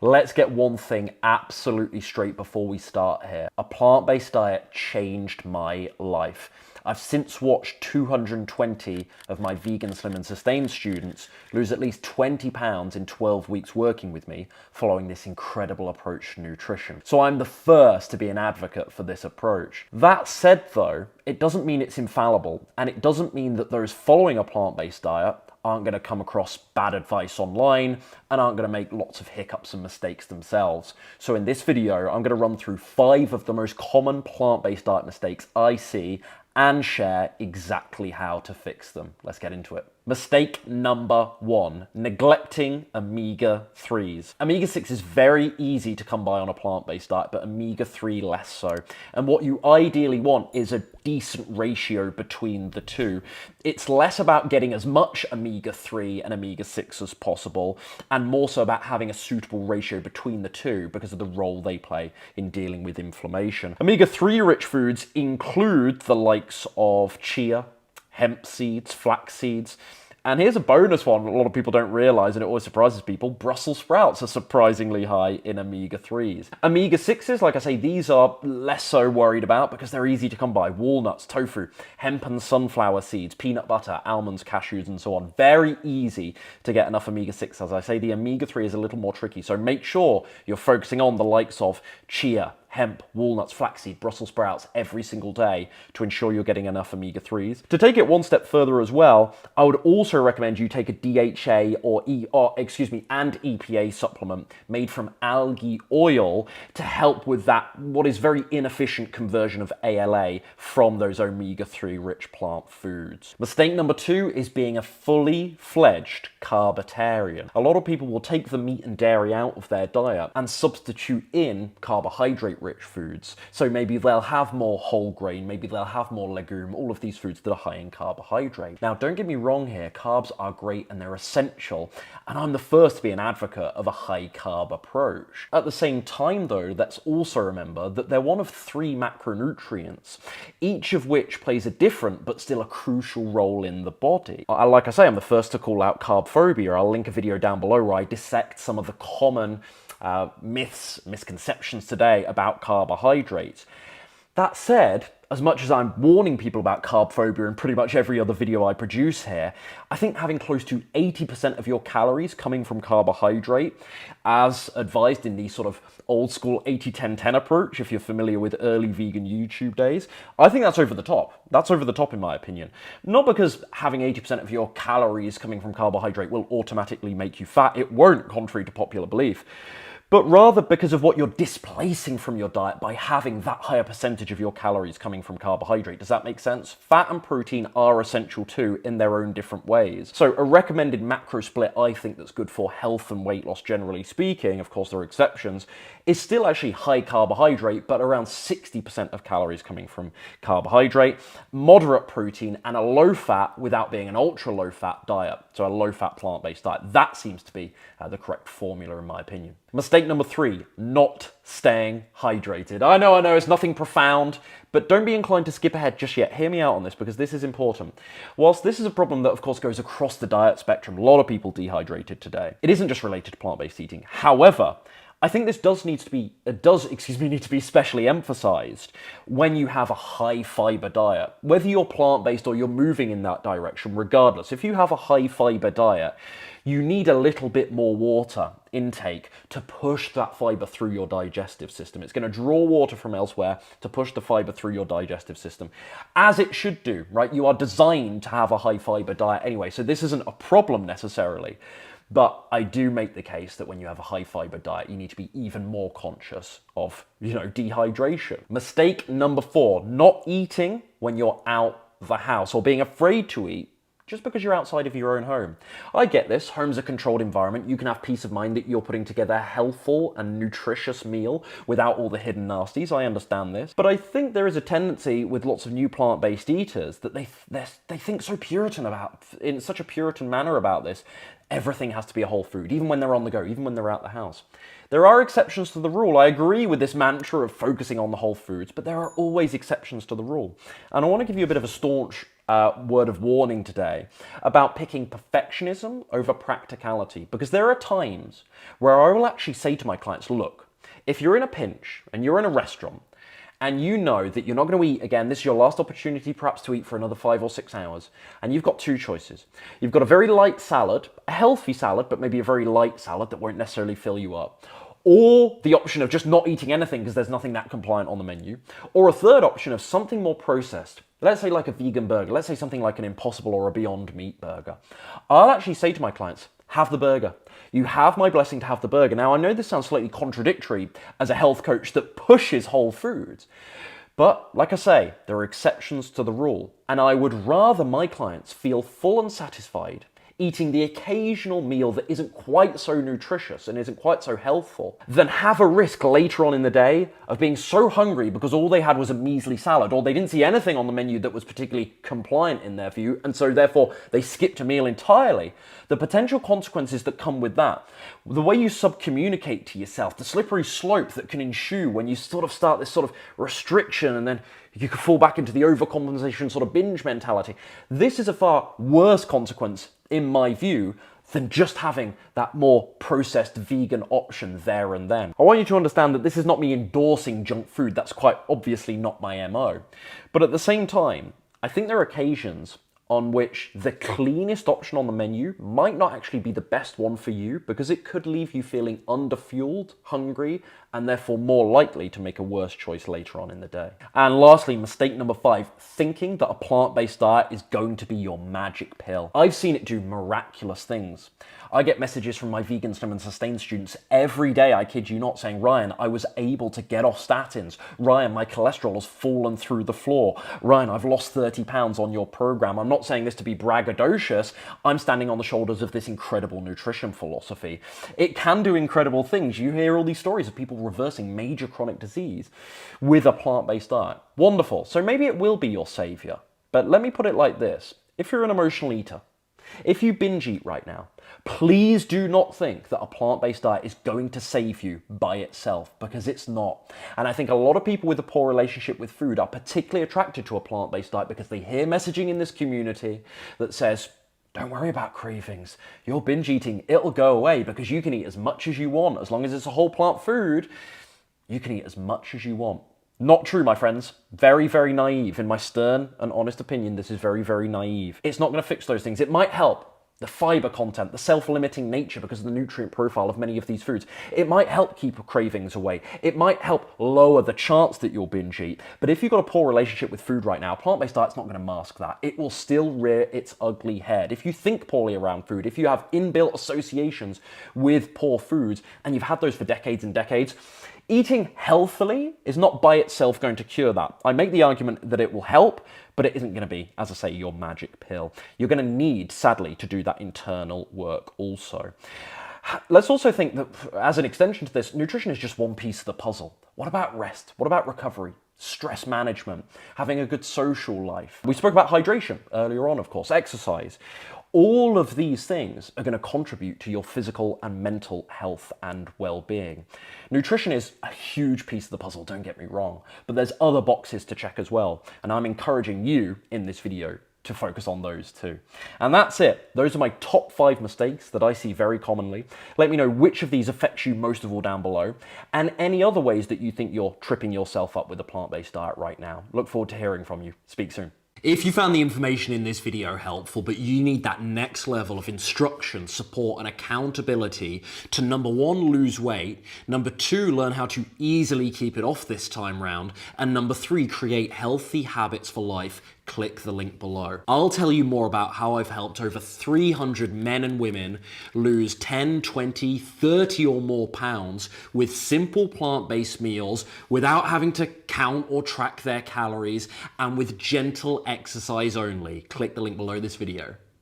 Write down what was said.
Let's get one thing absolutely straight before we start here. A plant-based diet changed my life. I've since watched 220 of my vegan, slim and sustained students lose at least 20 pounds in 12 weeks working with me following this incredible approach to nutrition. So I'm the first to be an advocate for this approach. That said though, it doesn't mean it's infallible, and it doesn't mean that those following a plant-based diet aren't going to come across bad advice online and aren't going to make lots of hiccups and mistakes themselves. So in this video, I'm going to run through 5 of the most common plant-based diet mistakes I see and share exactly how to fix them. Let's get into it. Mistake number 1, neglecting omega-3s. Omega-6 is very easy to come by on a plant-based diet, but omega-3 less so. And what you ideally want is a decent ratio between the two. It's less about getting as much omega-3 and omega-6 as possible, and more so about having a suitable ratio between the two because of the role they play in dealing with inflammation. Omega-3 rich foods include the likes of chia, hemp seeds, flax seeds, and here's a bonus one a lot of people don't realize, and it always surprises people: Brussels sprouts are surprisingly high in omega-3s. Omega-6s, like I say, these are less so worried about because they're easy to come by. Walnuts, tofu, hemp and sunflower seeds, peanut butter, almonds, cashews, and so on. Very easy to get enough omega-6. As I say, the omega-3 is a little more tricky, so make sure you're focusing on the likes of chia, hemp, walnuts, flaxseed, Brussels sprouts every single day to ensure you're getting enough omega-3s. To take it one step further as well, I would also recommend you take a DHA and EPA supplement made from algae oil to help with that, what is very inefficient conversion of ALA from those omega-3 rich plant foods. Mistake number 2 is being a fully fledged carbitarian. A lot of people will take the meat and dairy out of their diet and substitute in carbohydrate rich foods. So maybe they'll have more whole grain, maybe they'll have more legume, all of these foods that are high in carbohydrate. Now, don't get me wrong here, carbs are great and they're essential, and I'm the first to be an advocate of a high carb approach. At the same time though, let's also remember that they're one of 3 macronutrients, each of which plays a different but still a crucial role in the body. Like I say, I'm the first to call out carb phobia. I'll link a video down below where I dissect some of the common myths, misconceptions today about carbohydrates. That said, as much as I'm warning people about carb phobia in pretty much every other video I produce here, I think having close to 80% of your calories coming from carbohydrate, as advised in the sort of old school 80-10-10 approach, if you're familiar with early vegan YouTube days, I think that's over the top. That's over the top in my opinion. Not because having 80% of your calories coming from carbohydrate will automatically make you fat. It won't, contrary to popular belief. But rather because of what you're displacing from your diet by having that higher percentage of your calories coming from carbohydrate. Does that make sense? Fat and protein are essential too in their own different ways. So a recommended macro split, I think, that's good for health and weight loss generally speaking, of course there are exceptions, is still actually high carbohydrate, but around 60% of calories coming from carbohydrate, moderate protein, and a low fat without being an ultra low fat diet. So a low fat plant-based diet. That seems to be the correct formula in my opinion. Mistake number 3, not staying hydrated. I know, it's nothing profound, but don't be inclined to skip ahead just yet. Hear me out on this because this is important. Whilst this is a problem that of course goes across the diet spectrum, a lot of people dehydrated today. It isn't just related to plant-based eating. However, I think this does need to be specially emphasized when you have a high fiber diet. Whether you're plant-based or you're moving in that direction, regardless, if you have a high fiber diet, you need a little bit more water intake to push that fiber through your digestive system. It's going to draw water from elsewhere to push the fiber through your digestive system, as it should do, right? You are designed to have a high fiber diet anyway, so this isn't a problem necessarily. But I do make the case that when you have a high fiber diet, you need to be even more conscious of, dehydration. Mistake number 4, not eating when you're out the house or being afraid to eat just because you're outside of your own home. I get this. Home's a controlled environment. You can have peace of mind that you're putting together a healthful and nutritious meal without all the hidden nasties. I understand this. But I think there is a tendency with lots of new plant-based eaters that they think so in such a Puritan manner about this. Everything has to be a whole food, even when they're on the go, even when they're out the house. There are exceptions to the rule. I agree with this mantra of focusing on the whole foods, but there are always exceptions to the rule. And I want to give you a bit of a staunch word of warning today about picking perfectionism over practicality, because there are times where I will actually say to my clients, look, if you're in a pinch and you're in a restaurant and you know that you're not going to eat again, this is your last opportunity perhaps to eat for another 5 or 6 hours, and you've got two choices. You've got a very light salad, a healthy salad, but maybe a very light salad that won't necessarily fill you up, or the option of just not eating anything because there's nothing that compliant on the menu, or a third option of something more processed. Let's say like a vegan burger, let's say something like an Impossible or a Beyond Meat burger. I'll actually say to my clients, have the burger. You have my blessing to have the burger. Now, I know this sounds slightly contradictory as a health coach that pushes whole foods, but like I say, there are exceptions to the rule, and I would rather my clients feel full and satisfied eating the occasional meal that isn't quite so nutritious and isn't quite so healthful, than have a risk later on in the day of being so hungry because all they had was a measly salad, or they didn't see anything on the menu that was particularly compliant in their view, and so therefore they skipped a meal entirely. The potential consequences that come with that, the way you subcommunicate to yourself, the slippery slope that can ensue when you sort of start this sort of restriction and then you could fall back into the overcompensation sort of binge mentality. This is a far worse consequence, in my view, than just having that more processed vegan option there and then. I want you to understand that this is not me endorsing junk food. That's quite obviously not my MO. But at the same time, I think there are occasions on which the cleanest option on the menu might not actually be the best one for you, because it could leave you feeling underfueled, hungry, and therefore more likely to make a worse choice later on in the day. And lastly, mistake number 5, thinking that a plant-based diet is going to be your magic pill. I've seen it do miraculous things. I get messages from my vegan, slim and sustained students every day, I kid you not, saying, Ryan, I was able to get off statins. Ryan, my cholesterol has fallen through the floor. Ryan, I've lost 30 pounds on your program. I'm not saying this to be braggadocious. I'm standing on the shoulders of this incredible nutrition philosophy. It can do incredible things. You hear all these stories of people reversing major chronic disease with a plant-based diet. Wonderful. So maybe it will be your savior. But let me put it like this. If you're an emotional eater, if you binge eat right now, please do not think that a plant-based diet is going to save you by itself, because it's not. And I think a lot of people with a poor relationship with food are particularly attracted to a plant-based diet because they hear messaging in this community that says, don't worry about cravings. You're binge eating, it'll go away because you can eat as much as you want. As long as it's a whole plant food, you can eat as much as you want. Not true, my friends. Very, very naive. In my stern and honest opinion, this is very, very naive. It's not going to fix those things. It might help. The fiber content, the self-limiting nature because of the nutrient profile of many of these foods. It might help keep cravings away. It might help lower the chance that you'll binge eat. But if you've got a poor relationship with food right now, a plant-based diet's not going to mask that. It will still rear its ugly head. If you think poorly around food, if you have inbuilt associations with poor foods, and you've had those for decades and decades, eating healthily is not by itself going to cure that. I make the argument that it will help, but it isn't going to be, as I say, your magic pill. You're going to need, sadly, to do that internal work also. Let's also think that, as an extension to this, nutrition is just one piece of the puzzle. What about rest? What about recovery? Stress management? Having a good social life? We spoke about hydration earlier on, of course, exercise. All of these things are going to contribute to your physical and mental health and well-being. Nutrition is a huge piece of the puzzle, don't get me wrong, but there's other boxes to check as well, and I'm encouraging you in this video to focus on those too. And that's it. Those are my top 5 mistakes that I see very commonly. Let me know which of these affects you most of all down below, and any other ways that you think you're tripping yourself up with a plant-based diet right now. Look forward to hearing from you. Speak soon. If you found the information in this video helpful, but you need that next level of instruction, support, and accountability to number 1, lose weight, number 2, learn how to easily keep it off this time round, and number 3, create healthy habits for life, click the link below. I'll tell you more about how I've helped over 300 men and women lose 10, 20, 30 or more pounds with simple plant-based meals without having to count or track their calories and with gentle exercise only. Click the link below this video.